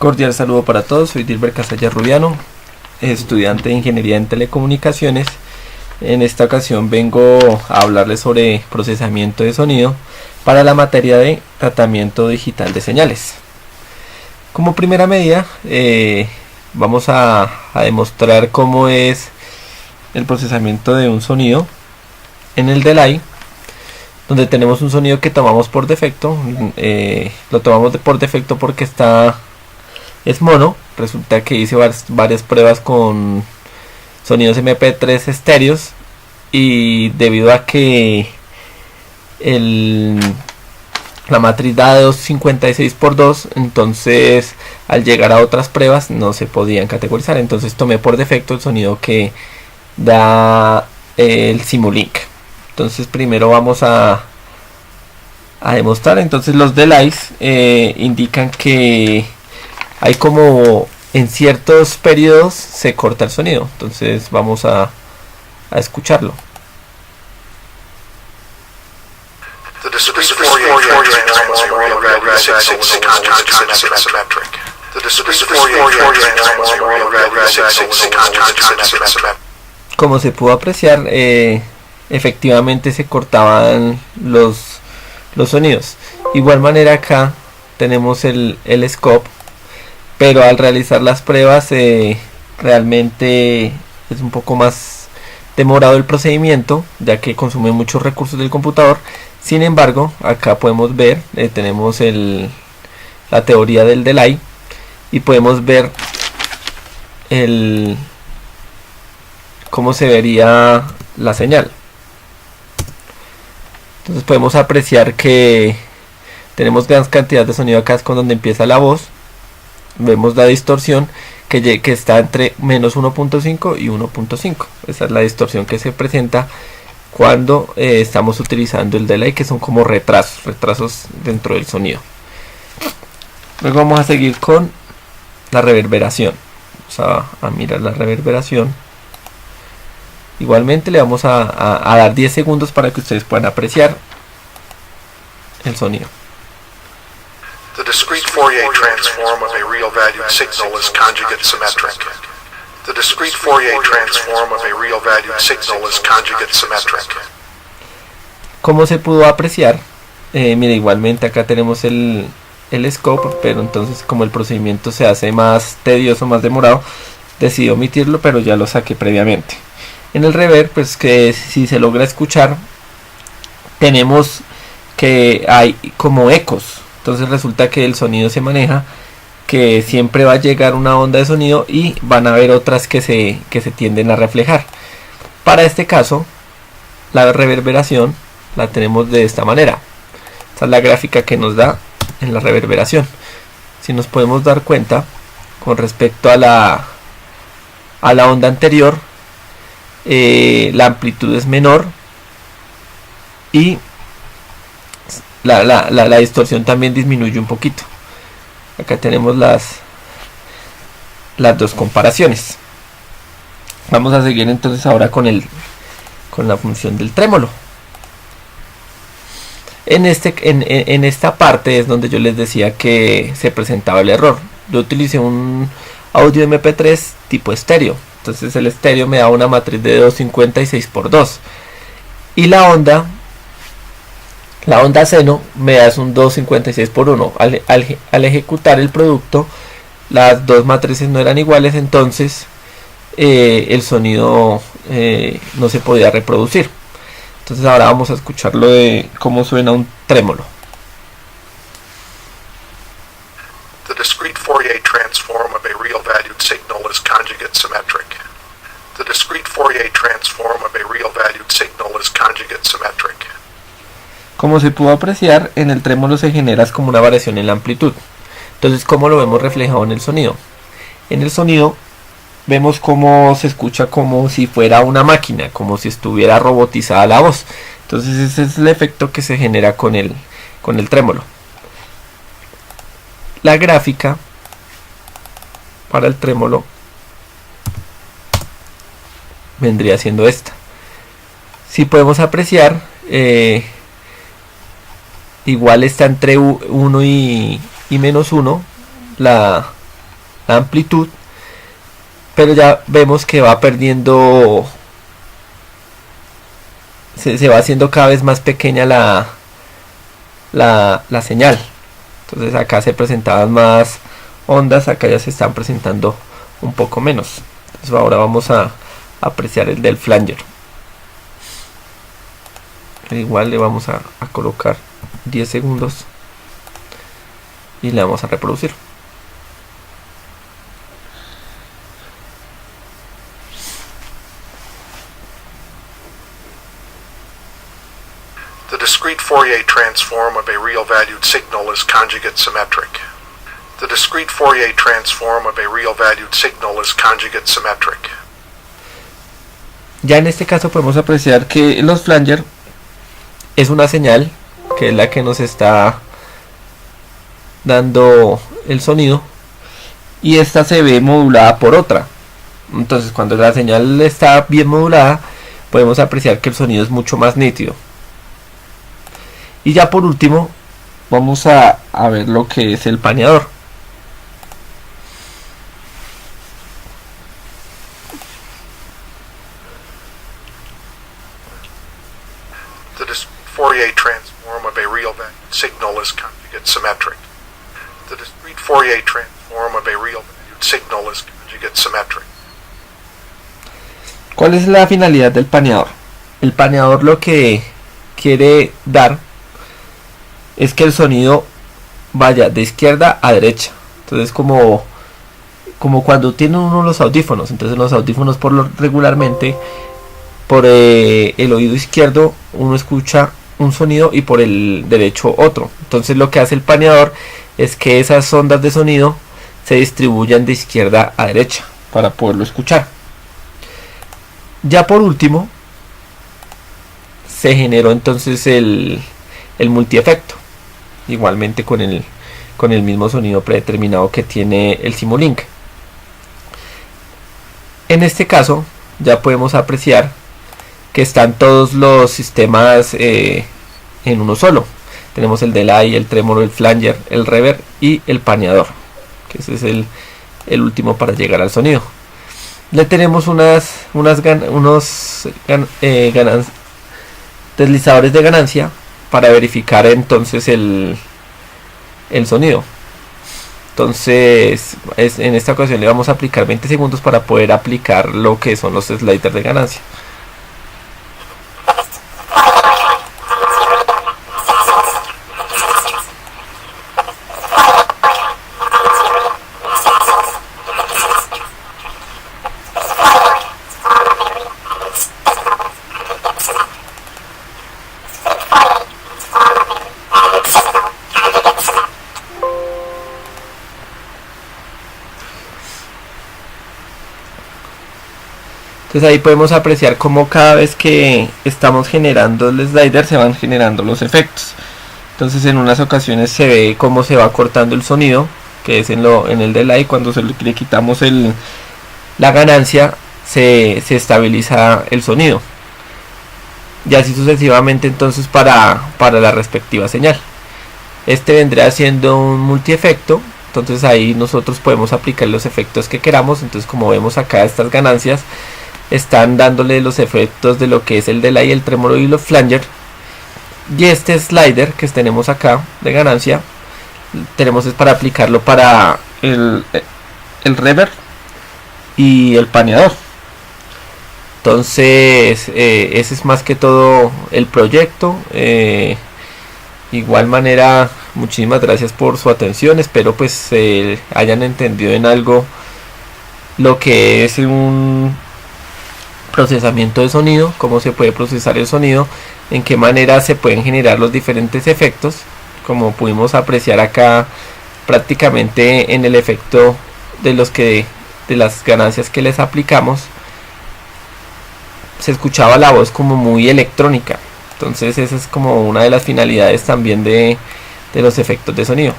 Cordial saludo para todos, soy Dilber Casalla Rubiano, estudiante de Ingeniería en Telecomunicaciones. En esta ocasión vengo a hablarles sobre procesamiento de sonido para la materia de tratamiento digital de señales. Como primera medida vamos a demostrar cómo es el procesamiento de un sonido en el delay, donde tenemos un sonido que tomamos por defecto. Lo tomamos por defecto porque es mono. Resulta que hice varias pruebas con sonidos MP3 estéreos, y debido a que la matriz da de 256x2, entonces al llegar a otras pruebas no se podían categorizar. Entonces tomé por defecto el sonido que da el Simulink. Entonces primero vamos a demostrar. Entonces los delays indican que hay como en ciertos periodos se corta el sonido. Entonces vamos a escucharlo. Como se pudo apreciar, efectivamente se cortaban los sonidos. Igual manera acá tenemos el scope, pero al realizar las pruebas realmente es un poco más demorado el procedimiento, ya que consume muchos recursos del computador. Sin embargo, acá podemos ver, tenemos la teoría del delay, y podemos ver cómo se vería la señal. Entonces podemos apreciar que tenemos gran cantidad de sonido acá, es con donde empieza la voz. Vemos la distorsión que está entre menos 1.5 y 1.5. Esa es la distorsión que se presenta cuando estamos utilizando el delay, que son como retrasos dentro del sonido. Luego vamos a seguir con la reverberación. Vamos a mirar la reverberación. Igualmente le vamos a dar 10 segundos para que ustedes puedan apreciar el sonido. The discrete Fourier transform of a real valued signal is conjugate symmetric. The discrete Fourier transform of a real valued signal is conjugate symmetric. Como se pudo apreciar, mira, igualmente acá tenemos el scope, pero entonces como el procedimiento se hace más tedioso, más demorado, decidí omitirlo, pero ya lo saqué previamente. En el reverb, pues que si se logra escuchar, tenemos que hay como ecos. Entonces resulta que el sonido se maneja, que siempre va a llegar una onda de sonido y van a haber otras que se tienden a reflejar. Para este caso, la reverberación la tenemos de esta manera. Esta es la gráfica que nos da en la reverberación. Si nos podemos dar cuenta, con respecto a la onda anterior, la amplitud es menor y la distorsión también disminuye un poquito. Acá tenemos las dos comparaciones. Vamos a seguir entonces ahora con la función del trémolo. En esta parte es donde yo les decía que se presentaba el error. Yo utilicé un audio MP3 tipo estéreo. Entonces el estéreo me da una matriz de 256x2 y la onda seno me da un 256x1. Al ejecutar el producto, las dos matrices no eran iguales, entonces el sonido no se podía reproducir. Entonces ahora vamos a escucharlo de cómo suena un trémolo. The discrete Fourier transform of a real valued signal is conjugate symmetric. The discrete Fourier transform of a real valued signal is conjugate symmetric. Como se pudo apreciar, en el trémolo se genera como una variación en la amplitud. Entonces, ¿cómo lo vemos reflejado en el sonido? En el sonido vemos cómo se escucha como si fuera una máquina, como si estuviera robotizada la voz. Entonces ese es el efecto que se genera con el trémolo. La gráfica para el trémolo vendría siendo esta. Si podemos apreciar, igual está entre 1 y menos 1 la la amplitud, pero ya vemos que va perdiendo, se va haciendo cada vez más pequeña la señal. Entonces acá se presentaban más ondas, acá ya se están presentando un poco menos. Entonces ahora vamos a apreciar el del flanger. Igual le vamos a colocar 10 segundos y le vamos a reproducir. The discrete Fourier transform of a real-valued signal is conjugate symmetric. The discrete Fourier transform of a real-valued signal is conjugate symmetric. Ya en este caso podemos apreciar que los flanger es una señal que es la que nos está dando el sonido, y esta se ve modulada por otra. Entonces cuando la señal está bien modulada podemos apreciar que el sonido es mucho más nítido. Y ya por último vamos a ver lo que es el paneador. The Fourier transform of a real-valued signal is conjugate symmetric. The discrete Fourier transform of a real-valued signal is conjugate symmetric. ¿Cuál es la finalidad del paneador? El paneador lo que quiere dar es que el sonido vaya de izquierda a derecha. Entonces como cuando tiene uno los audífonos. Entonces los audífonos regularmente por el oído izquierdo uno escucha un sonido y por el derecho otro. Entonces lo que hace el paneador es que esas ondas de sonido se distribuyan de izquierda a derecha para poderlo escuchar. Ya por último se generó entonces el multiefecto, igualmente con el mismo sonido predeterminado que tiene el Simulink. En este caso ya podemos apreciar que están todos los sistemas en uno solo. Tenemos el delay, el trémolo, el flanger, el reverb y el paneador, que ese es el último para llegar al sonido. Le tenemos unos deslizadores de ganancia para verificar entonces el sonido. Entonces en esta ocasión le vamos a aplicar 20 segundos para poder aplicar lo que son los sliders de ganancia. Entonces ahí podemos apreciar cómo cada vez que estamos generando el slider se van generando los efectos. Entonces en unas ocasiones se ve cómo se va cortando el sonido, que es en el delay. Cuando le quitamos la ganancia se estabiliza el sonido. Y así sucesivamente entonces para la respectiva señal. Este vendría siendo un multiefecto. Entonces ahí nosotros podemos aplicar los efectos que queramos. Entonces como vemos acá, estas ganancias están dándole los efectos de lo que es el delay, el trémolo y los flanger. Y este slider que tenemos acá de ganancia tenemos es para aplicarlo para el reverb y el paneador. Entonces ese es más que todo el proyecto. Igual manera, muchísimas gracias por su atención. Espero pues hayan entendido en algo lo que es un procesamiento de sonido, cómo se puede procesar el sonido, en qué manera se pueden generar los diferentes efectos. Como pudimos apreciar acá, prácticamente en el efecto de las ganancias que les aplicamos, se escuchaba la voz como muy electrónica. Entonces esa es como una de las finalidades también de los efectos de sonido.